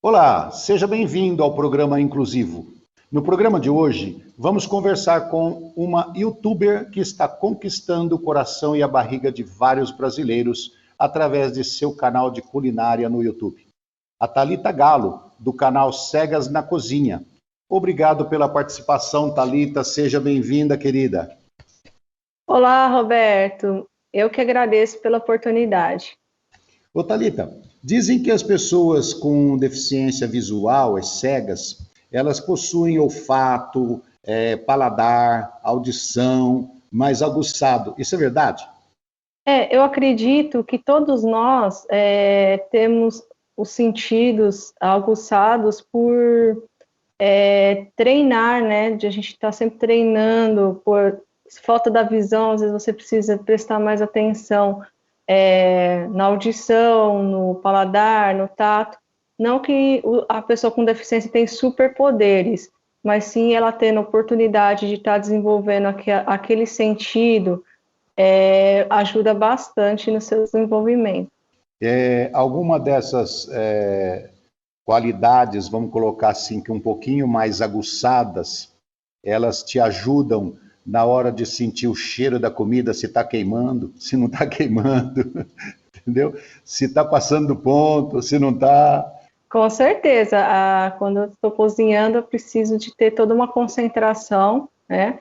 Olá, seja bem-vindo ao programa Inclusivo. No programa de hoje, vamos conversar com uma youtuber que está conquistando o coração e a barriga de vários brasileiros através de seu canal de culinária no YouTube. A Thalita Galo, do canal Cegas na Cozinha. Obrigado pela participação, Thalita. Seja bem-vinda, querida. Olá, Roberto. Eu que agradeço pela oportunidade. Ô, Thalita, dizem que as pessoas com deficiência visual, as cegas, elas possuem olfato, paladar, audição mais aguçado. Isso é verdade? Eu acredito que todos nós temos os sentidos aguçados por treinar, né? De a gente estar sempre treinando, por falta da visão, às vezes você precisa prestar mais atenção na audição, no paladar, no tato. Não que a pessoa com deficiência tem superpoderes, mas sim ela tendo a oportunidade de estar desenvolvendo aquele sentido, ajuda bastante no seu desenvolvimento. Alguma dessas qualidades, vamos colocar assim, que um pouquinho mais aguçadas, elas te ajudam na hora de sentir o cheiro da comida, se está queimando, se não está queimando, entendeu? Se está passando do ponto, se não está. Com certeza, quando eu estou cozinhando, eu preciso de ter toda uma concentração, né?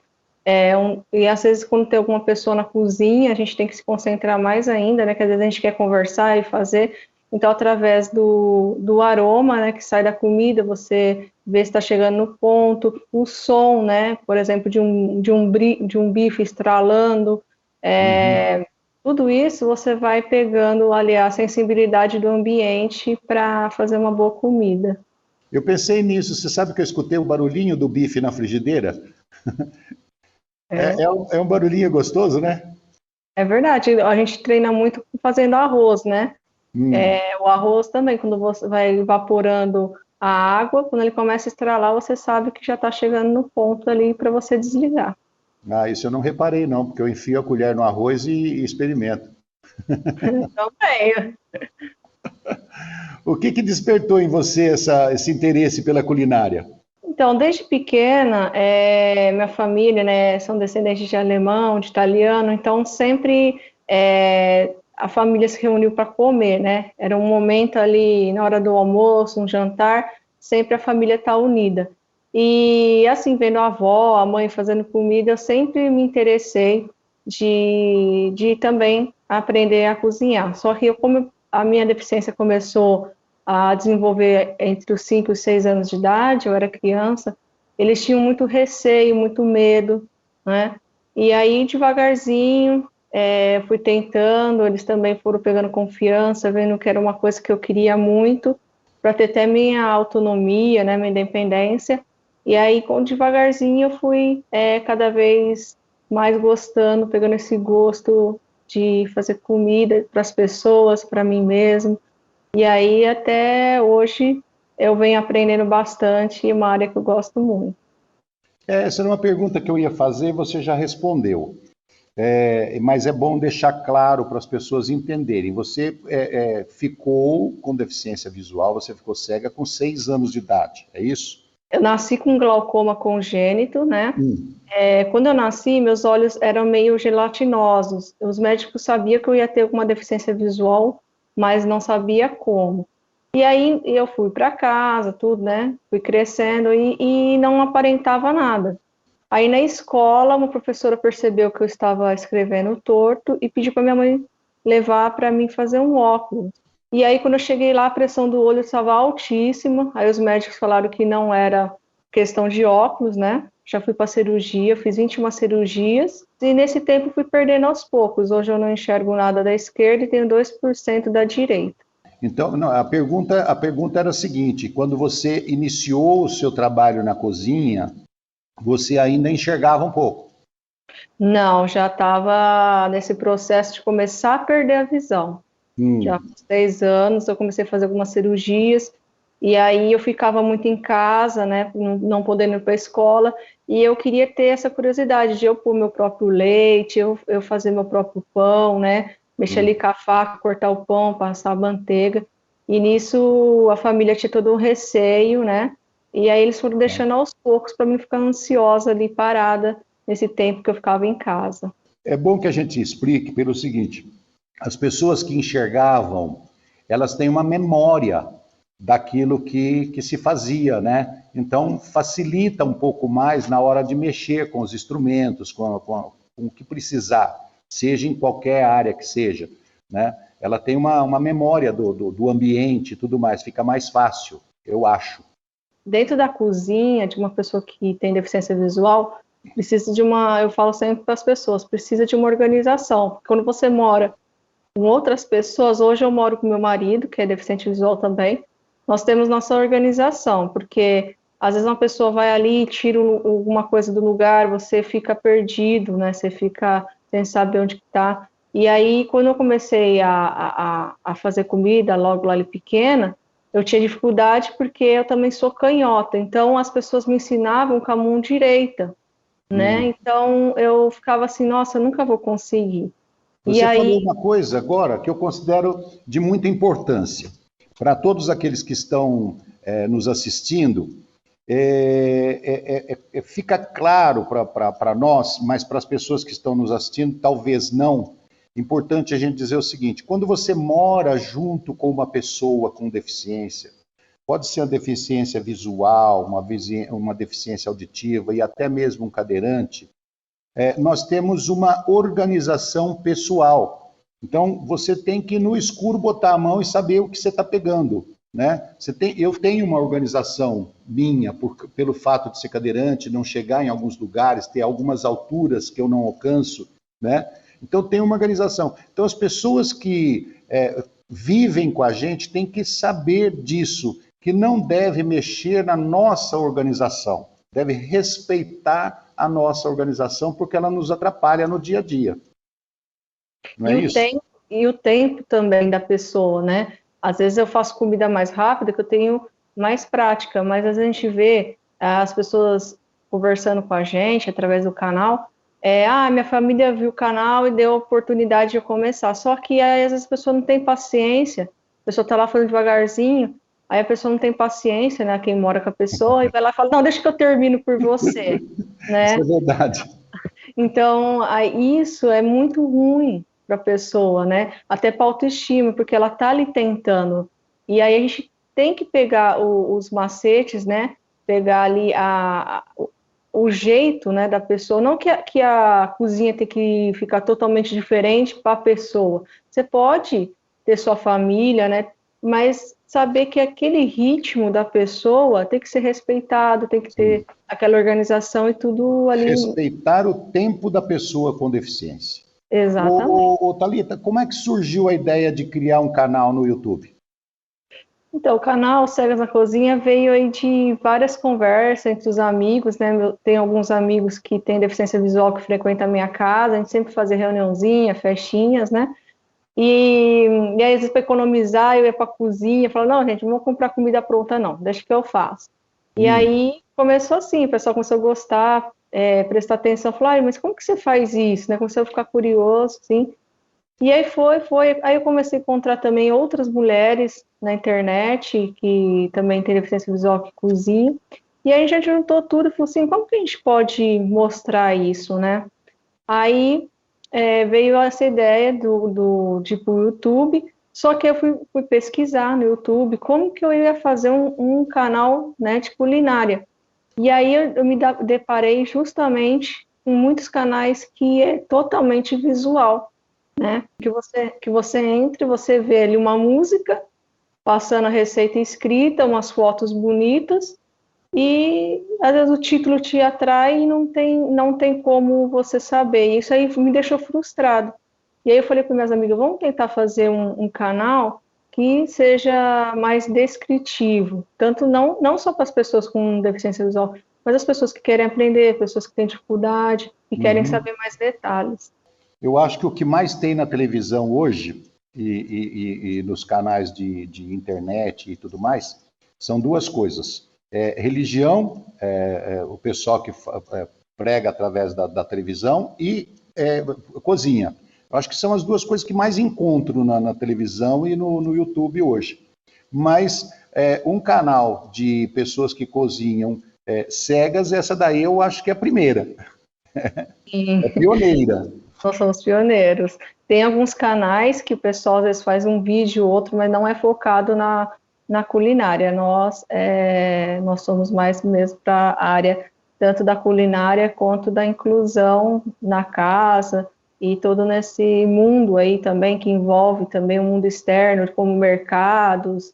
E às vezes quando tem alguma pessoa na cozinha, a gente tem que se concentrar mais ainda, né? Que às vezes a gente quer conversar e fazer. Então, através do aroma, né, que sai da comida, você vê se está chegando no ponto, o som, né? Por exemplo, de um bife estralando. Tudo isso você vai pegando ali a sensibilidade do ambiente para fazer uma boa comida. Eu pensei nisso, você sabe que eu escutei o barulhinho do bife na frigideira? É um barulhinho gostoso, né? É verdade, a gente treina muito fazendo arroz, né? O arroz também, quando você vai evaporando a água, quando ele começa a estralar, você sabe que já está chegando no ponto ali para você desligar. Ah, isso eu não reparei não, porque eu enfio a colher no arroz e experimento. Também. O que despertou em você esse interesse pela culinária? Então, desde pequena, minha família, né, são descendentes de alemão, de italiano, então sempre a família se reuniu para comer, né? Era um momento ali na hora do almoço, um jantar, sempre a família está unida. E assim, vendo a avó, a mãe fazendo comida, eu sempre me interessei de também aprender a cozinhar. Só que como a minha deficiência começou a desenvolver entre os 5 e 6 anos de idade, eu era criança, eles tinham muito receio, muito medo, né? E aí, devagarzinho, fui tentando, eles também foram pegando confiança, vendo que era uma coisa que eu queria muito, para ter até minha autonomia, né, minha independência. E aí, devagarzinho, eu fui cada vez mais gostando, pegando esse gosto de fazer comida para as pessoas, para mim mesmo. E aí, até hoje, eu venho aprendendo bastante e é uma área que eu gosto muito. Essa era uma pergunta que eu ia fazer e você já respondeu. Mas é bom deixar claro para as pessoas entenderem. Você ficou com deficiência visual, você ficou cega com 6 anos de idade, é isso? Eu nasci com glaucoma congênito, né? Quando eu nasci, meus olhos eram meio gelatinosos. Os médicos sabiam que eu ia ter alguma deficiência visual, mas não sabia como. E aí eu fui para casa, tudo, né? Fui crescendo e não aparentava nada. Aí na escola, uma professora percebeu que eu estava escrevendo torto e pediu para minha mãe levar para mim fazer um óculos. E aí quando eu cheguei lá, a pressão do olho estava altíssima. Aí os médicos falaram que não era questão de óculos, né? Já fui para cirurgia, fiz 21 cirurgias e nesse tempo fui perdendo aos poucos. Hoje eu não enxergo nada da esquerda e tenho 2% da direita. Então, não, a pergunta era a seguinte: quando você iniciou o seu trabalho na cozinha, você ainda enxergava um pouco? Não, já estava nesse processo de começar a perder a visão. Já há 6 anos eu comecei a fazer algumas cirurgias e aí eu ficava muito em casa, né, não podendo ir para a escola, e eu queria ter essa curiosidade de eu pôr meu próprio leite, eu fazer meu próprio pão, né, mexer ali com a faca, cortar o pão, passar a manteiga. E nisso a família tinha todo um receio, né? E aí eles foram deixando aos poucos para mim ficar ansiosa ali parada nesse tempo que eu ficava em casa. É bom que a gente explique pelo seguinte: as pessoas que enxergavam, elas têm uma memória daquilo que se fazia, né? Então facilita um pouco mais na hora de mexer com os instrumentos, com o que precisar, seja em qualquer área que seja, né? Ela tem uma memória do ambiente e tudo mais, fica mais fácil, eu acho. Dentro da cozinha de uma pessoa que tem deficiência visual, precisa de uma, eu falo sempre para as pessoas, precisa de uma organização. Quando você mora com outras pessoas, hoje eu moro com meu marido, que é deficiente visual também, nós temos nossa organização, porque às vezes uma pessoa vai ali e tira alguma coisa do lugar, você fica perdido, né? Você fica sem saber onde está. E aí, quando eu comecei a fazer comida, logo lá pequena, eu tinha dificuldade porque eu também sou canhota, então as pessoas me ensinavam com a mão direita, né? Então eu ficava assim, nossa, eu nunca vou conseguir. E Você falou aí, uma coisa agora que eu considero de muita importância. Para todos aqueles que estão nos assistindo, fica claro para nós, mas para as pessoas que estão nos assistindo, talvez não. Importante a gente dizer o seguinte: quando você mora junto com uma pessoa com deficiência, pode ser uma deficiência visual, uma deficiência auditiva e até mesmo um cadeirante, nós temos uma organização pessoal. Então, você tem que, no escuro, botar a mão e saber o que você está pegando. Né? Eu tenho uma organização minha, pelo fato de ser cadeirante, não chegar em alguns lugares, ter algumas alturas que eu não alcanço. Né? Então, tem uma organização. Então, as pessoas que vivem com a gente têm que saber disso, que não deve mexer na nossa organização, deve respeitar a nossa organização, porque ela nos atrapalha no dia a dia. Não é isso? e o tempo também da pessoa, né? Às vezes eu faço comida mais rápida, que eu tenho mais prática, mas às vezes a gente vê as pessoas conversando com a gente através do canal, minha família viu o canal e deu a oportunidade de eu começar. Só que aí, às vezes a pessoa não tem paciência, a pessoa tá lá falando devagarzinho, aí a pessoa não tem paciência, né? Quem mora com a pessoa, e vai lá e fala, não, deixa que eu termino por você, Isso é né? verdade. Então, isso é muito ruim para a pessoa, né? Até para a autoestima, porque ela tá ali tentando. E aí a gente tem que pegar os macetes, né? Pegar ali o jeito, né, da pessoa. Não que a cozinha tem que ficar totalmente diferente para a pessoa. Você pode ter sua família, né? Mas saber que aquele ritmo da pessoa tem que ser respeitado, tem que Sim. ter aquela organização e tudo ali. Respeitar o tempo da pessoa com deficiência. Exatamente. Thalita, como é que surgiu a ideia de criar um canal no YouTube? Então, o canal Cegas na Cozinha veio aí de várias conversas entre os amigos, né? Tem alguns amigos que têm deficiência visual que frequentam a minha casa, a gente sempre fazia reuniãozinha, festinhas, né? E aí, às vezes, para economizar, eu ia para a cozinha, falava, não, gente, não vou comprar comida pronta, não, deixa que eu faço. E aí, começou assim, o pessoal começou a gostar, prestar atenção, falar, mas como que você faz isso, né? Começou a ficar curioso, assim. E aí aí eu comecei a encontrar também outras mulheres na internet que também têm deficiência visual que cozinham. E aí a gente juntou tudo e falou assim, como que a gente pode mostrar isso, né? Aí veio essa ideia de ir pro YouTube, só que eu fui pesquisar no YouTube como que eu ia fazer um canal, né, de culinária. E aí eu me deparei justamente com muitos canais que é totalmente visual, né? Que você entra, você vê ali uma música, passando a receita escrita, umas fotos bonitas, e às vezes o título te atrai e não tem como você saber. Isso aí me deixou frustrado. E aí eu falei para minhas amigas, vamos tentar fazer um canal que seja mais descritivo, tanto não só para as pessoas com deficiência visual, mas as pessoas que querem aprender, pessoas que têm dificuldade e querem Uhum. saber mais detalhes. Eu acho que o que mais tem na televisão hoje e nos canais de internet e tudo mais são duas coisas: religião, o pessoal que prega através da televisão, e cozinha. Eu acho que são as duas coisas que mais encontro na televisão e no YouTube hoje. mas um canal de pessoas que cozinham cegas, essa daí eu acho que é a primeira. Sim. É pioneira. Nós somos pioneiros. Tem alguns canais que o pessoal às vezes faz um vídeo ou outro, mas não é focado na culinária. Nós somos mais mesmo para a área tanto da culinária quanto da inclusão na casa e todo nesse mundo aí também que envolve também o mundo externo, como mercados,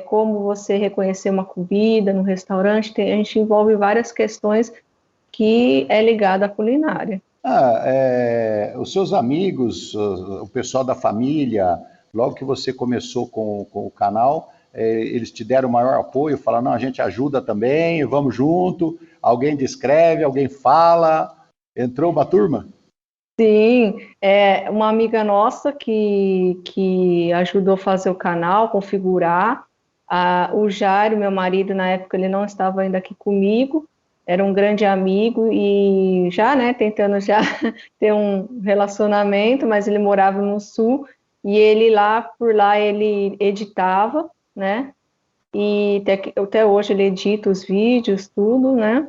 como você reconhecer uma comida no restaurante. A gente envolve várias questões que é ligada à culinária. Os seus amigos, o pessoal da família, logo que você começou com o canal, eles te deram maior apoio, falaram, não, a gente ajuda também, vamos junto, alguém descreve, alguém fala, entrou uma turma? Sim, uma amiga nossa que ajudou a fazer o canal, configurar, o Jairo, meu marido, na época ele não estava ainda aqui comigo, era um grande amigo e já, né, tentando já ter um relacionamento, mas ele morava no sul e ele por lá ele editava, né, e até hoje ele edita os vídeos, tudo, né,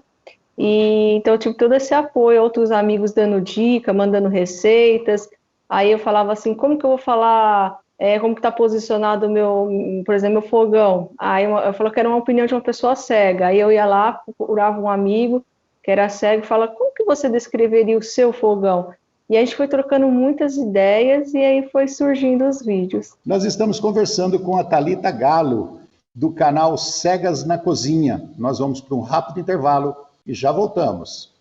e então eu tive todo esse apoio, outros amigos dando dica, mandando receitas. Aí eu falava assim, como que eu vou falar, como que está posicionado o meu, por exemplo, meu fogão? Aí eu falava que era uma opinião de uma pessoa cega. Aí eu ia lá, procurava um amigo que era cego e falava, como que você descreveria o seu fogão? E a gente foi trocando muitas ideias e aí foi surgindo os vídeos. Nós estamos conversando com a Thalita Galo, do canal Cegas na Cozinha. Nós vamos para um rápido intervalo e já voltamos.